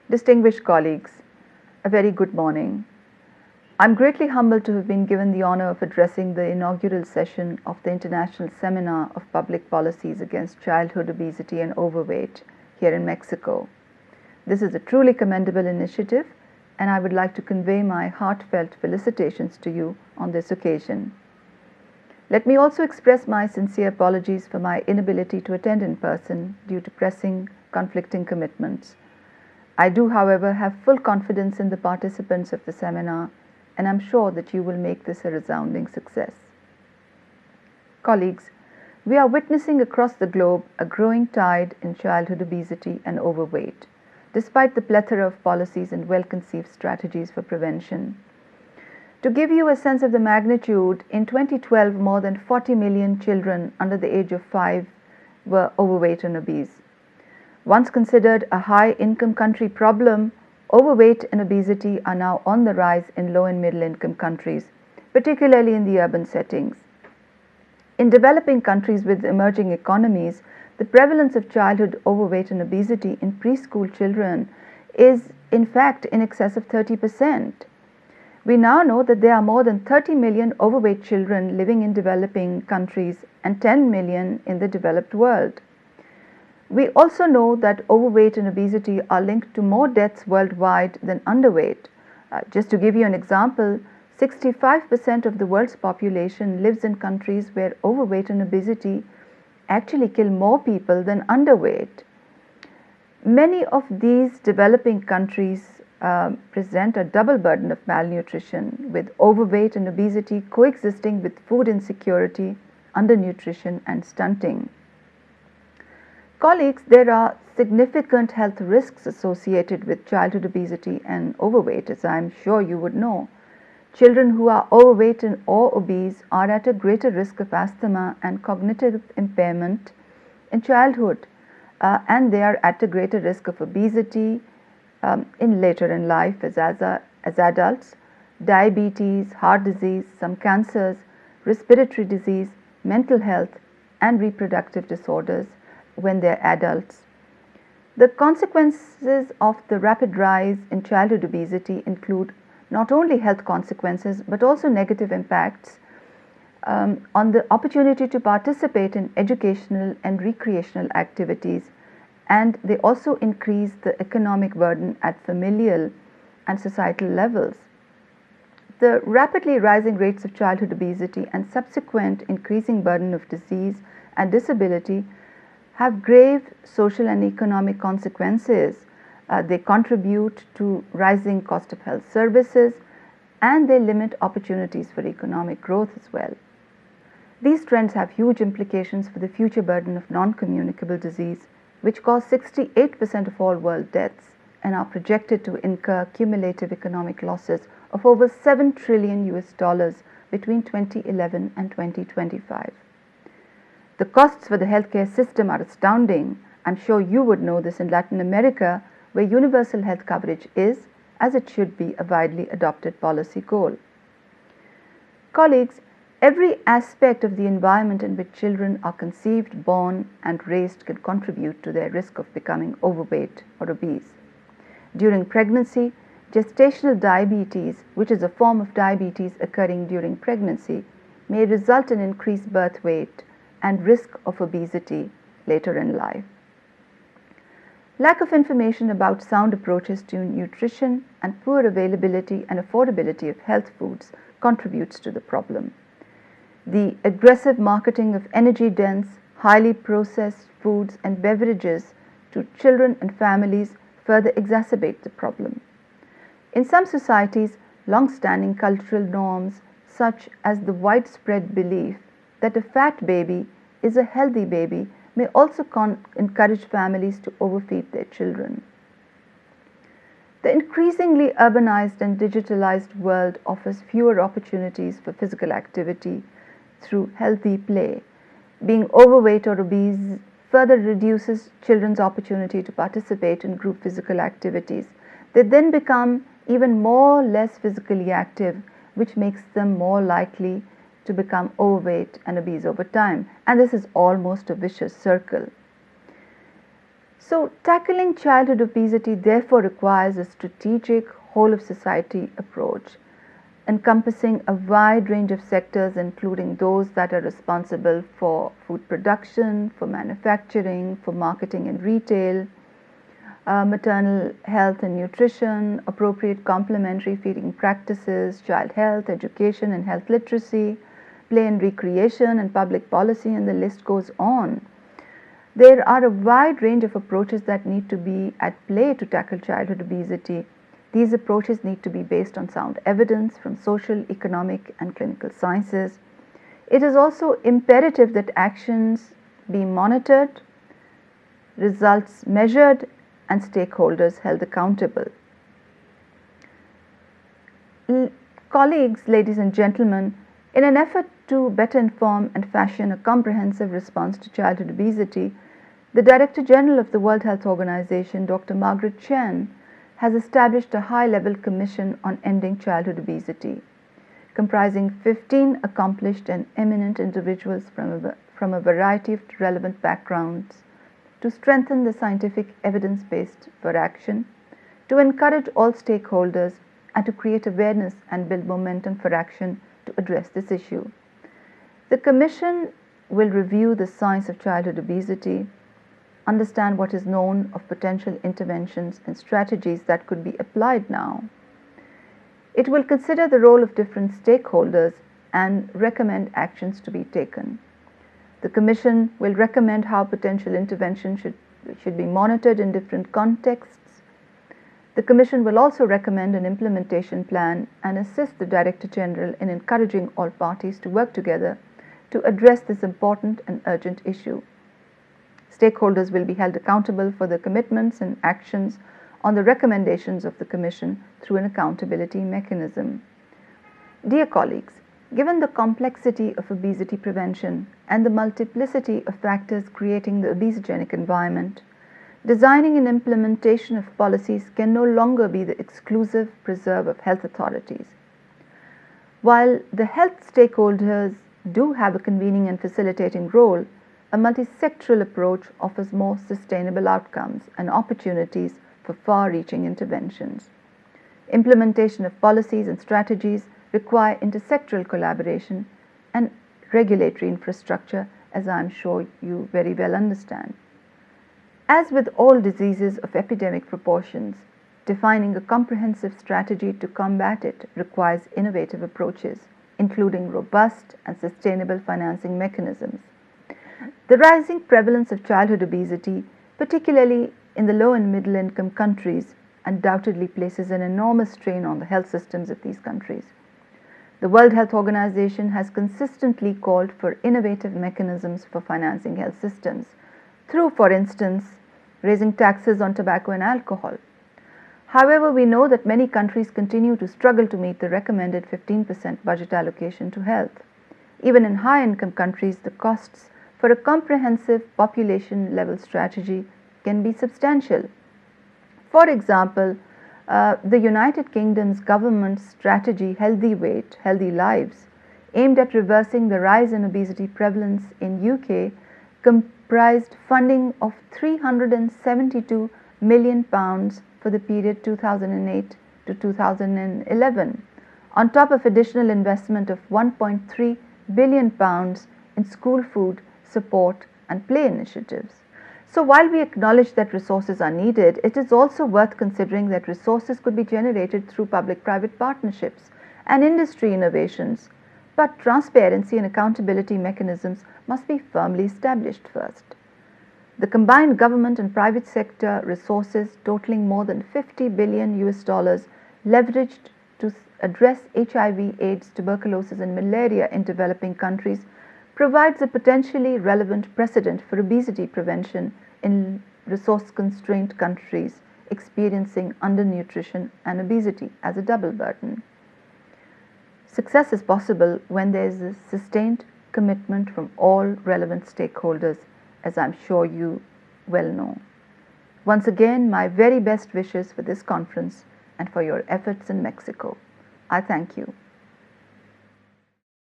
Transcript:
Distinguished colleagues, a very good morning. I'm greatly humbled to have been given the honor of addressing the inaugural session of the International Seminar of Public Policies Against Childhood Obesity and Overweight here in Mexico. This is a truly commendable initiative, and I would like to convey my heartfelt felicitations to you on this occasion. Let me also express my sincere apologies for my inability to attend in person due to pressing, conflicting commitments. I do, however, have full confidence in the participants of the seminar, and I'm sure that you will make this a resounding success. Colleagues, we are witnessing across the globe a growing tide in childhood obesity and overweight, despite the plethora of policies and well-conceived strategies for prevention. To give you a sense of the magnitude, in 2012, more than 40 million children under the age of 5 were overweight and obese. Once considered a high-income country problem, overweight and obesity are now on the rise in low and middle-income countries, particularly in the urban settings. In developing countries with emerging economies, the prevalence of childhood overweight and obesity in preschool children is, in fact, in excess of 30%. We now know that there are more than 30 million overweight children living in developing countries and 10 million in the developed world. We also know that overweight and obesity are linked to more deaths worldwide than underweight. Just to give you an example, 65% of the world's population lives in countries where overweight and obesity actually kill more people than underweight. Many of these developing countries present a double burden of malnutrition, with overweight and obesity coexisting with food insecurity, undernutrition, and stunting. Colleagues, there are significant health risks associated with childhood obesity and overweight, as I am sure you would know. Children who are overweight or obese are at a greater risk of asthma and cognitive impairment in childhood, and they are at a greater risk of obesity in later in life as adults, diabetes, heart disease, some cancers, respiratory disease, mental health, and reproductive disorders when they're adults. The consequences of the rapid rise in childhood obesity include not only health consequences but also negative impacts on the opportunity to participate in educational and recreational activities, and they also increase the economic burden at familial and societal levels. The rapidly rising rates of childhood obesity and subsequent increasing burden of disease and disability have grave social and economic consequences. They contribute to rising cost of health services, and they limit opportunities for economic growth as well. These trends have huge implications for the future burden of non-communicable disease, which cause 68% of all world deaths and are projected to incur cumulative economic losses of over $7 trillion between 2011 and 2025. The costs for the healthcare system are astounding. I'm sure you would know this in Latin America, where universal health coverage is, as it should be, a widely adopted policy goal. Colleagues, every aspect of the environment in which children are conceived, born, and raised can contribute to their risk of becoming overweight or obese. During pregnancy, gestational diabetes, which is a form of diabetes occurring during pregnancy, may result in increased birth weight and risk of obesity later in life. Lack of information about sound approaches to nutrition and poor availability and affordability of health foods contributes to the problem. The aggressive marketing of energy-dense, highly processed foods and beverages to children and families further exacerbate the problem. In some societies, long-standing cultural norms, such as the widespread belief that a fat baby is a healthy baby, may also encourage families to overfeed their children. The increasingly urbanized and digitalized world offers fewer opportunities for physical activity through healthy play. Being overweight or obese further reduces children's opportunity to participate in group physical activities. They then become even less physically active, which makes them more likely to become overweight and obese over time. And this is almost a vicious circle. So, tackling childhood obesity therefore requires a strategic, whole of society approach, encompassing a wide range of sectors, including those that are responsible for food production, for manufacturing, for marketing and retail, maternal health and nutrition, appropriate complementary feeding practices, child health, education and health literacy, play and recreation, and public policy, and the list goes on. There are a wide range of approaches that need to be at play to tackle childhood obesity. These approaches need to be based on sound evidence from social, economic, and clinical sciences. It is also imperative that actions be monitored, results measured, and stakeholders held accountable. Colleagues, ladies and gentlemen, in an effort to better inform and fashion a comprehensive response to childhood obesity, the Director General of the World Health Organization, Dr. Margaret Chan, has established a high-level commission on ending childhood obesity, comprising 15 accomplished and eminent individuals from a variety of relevant backgrounds, to strengthen the scientific evidence base for action, to encourage all stakeholders, and to create awareness and build momentum for action to address this issue. The Commission will review the science of childhood obesity, understand what is known of potential interventions and strategies that could be applied now. It will consider the role of different stakeholders and recommend actions to be taken. The Commission will recommend how potential intervention should be monitored in different contexts. The Commission will also recommend an implementation plan and assist the Director General in encouraging all parties to work together to address this important and urgent issue. Stakeholders will be held accountable for their commitments and actions on the recommendations of the Commission through an accountability mechanism. Dear colleagues, given the complexity of obesity prevention and the multiplicity of factors creating the obesogenic environment, designing and implementation of policies can no longer be the exclusive preserve of health authorities. While the health stakeholders do have a convening and facilitating role, a multi-sectoral approach offers more sustainable outcomes and opportunities for far-reaching interventions. Implementation of policies and strategies require intersectoral collaboration and regulatory infrastructure, as I am sure you very well understand. As with all diseases of epidemic proportions, defining a comprehensive strategy to combat it requires innovative approaches, including robust and sustainable financing mechanisms. The rising prevalence of childhood obesity, particularly in the low and middle income countries, undoubtedly places an enormous strain on the health systems of these countries. The World Health Organization has consistently called for innovative mechanisms for financing health systems through, for instance, raising taxes on tobacco and alcohol. However, we know that many countries continue to struggle to meet the recommended 15% budget allocation to health. Even in high-income countries, the costs for a comprehensive population-level strategy can be substantial. For example, the United Kingdom's government's strategy Healthy Weight, Healthy Lives, aimed at reversing the rise in obesity prevalence in UK, comprised funding of £372 million for the period 2008 to 2011, on top of additional investment of £1.3 billion in school food, support and play initiatives. So while we acknowledge that resources are needed, it is also worth considering that resources could be generated through public-private partnerships and industry innovations, but transparency and accountability mechanisms must be firmly established first. The combined government and private sector resources totaling more than $50 billion leveraged to address HIV, AIDS, tuberculosis and malaria in developing countries provides a potentially relevant precedent for obesity prevention in resource-constrained countries experiencing undernutrition and obesity as a double burden. Success is possible when there is a sustained commitment from all relevant stakeholders, as I'm sure you well know. Once again, my very best wishes for this conference and for your efforts in Mexico. I thank you.